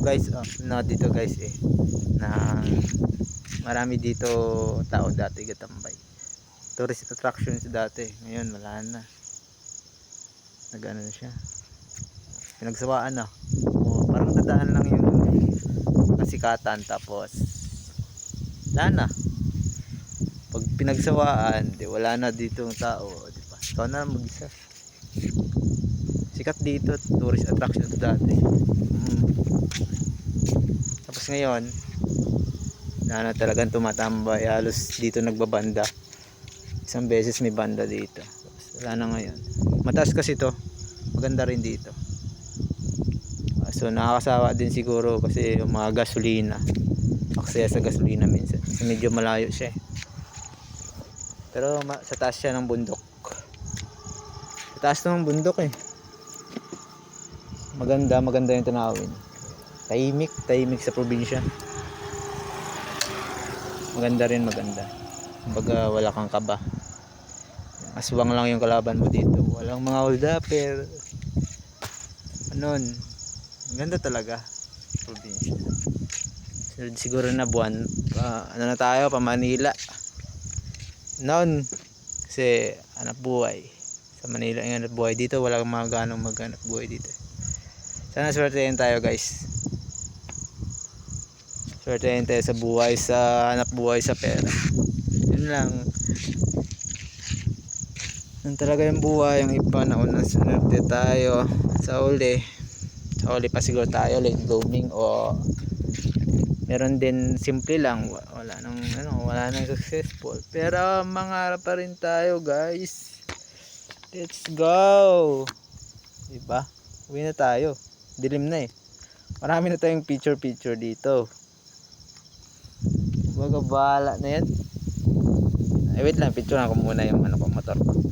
guys, dito guys na marami dito tao dati gatambay. Tourist attractions dati, ngayon wala na. Nag-ano na siya. Pinagsawaan na. O, parang dadaan lang yung kasikatan tapos wala na. Pag pinagsawaan, di wala na dito ng tao, di ba? Ikaw na mag-isa. Sikat dito, tourist attraction ito dati. Tapos ngayon, na talagang tumatambay, halos dito nagbabanda. Isang beses may banda dito. Tapos wala na ngayon. Mataas kasi to, maganda rin dito. So nakakasawa din siguro kasi yung mga gasolina, aksaya sa gasolina minsan kasi medyo malayo siya pero sa taas siya ng bundok, sa taas ng bundok maganda yung tanawin, tahimik sa probinsya, maganda kumbaga wala kang kaba, aswang lang yung kalaban mo dito, walang mga hold upper anon. Ganda talaga probinsya. Siguro na buwan ano na tayo pa Manila noon kasi hanap buhay sa Manila yung hanap buhay dito, wala mga ganong maghanap buhay dito. Sana swertein tayo guys, swertein tayo sa buhay, sa hanap buhay, sa pera. Yun lang, yun talaga yung buhay, yung iba na unang swerte tayo sa uli pa siguro tayo late blooming o meron din simple lang, wala nang successful pero mangarap pa rin tayo guys. Let's go, diba? Uwi na tayo, dilim na marami na tayong picture dito, baga bahala na yan. Ay wait lang, picture ko muna yung motor ko.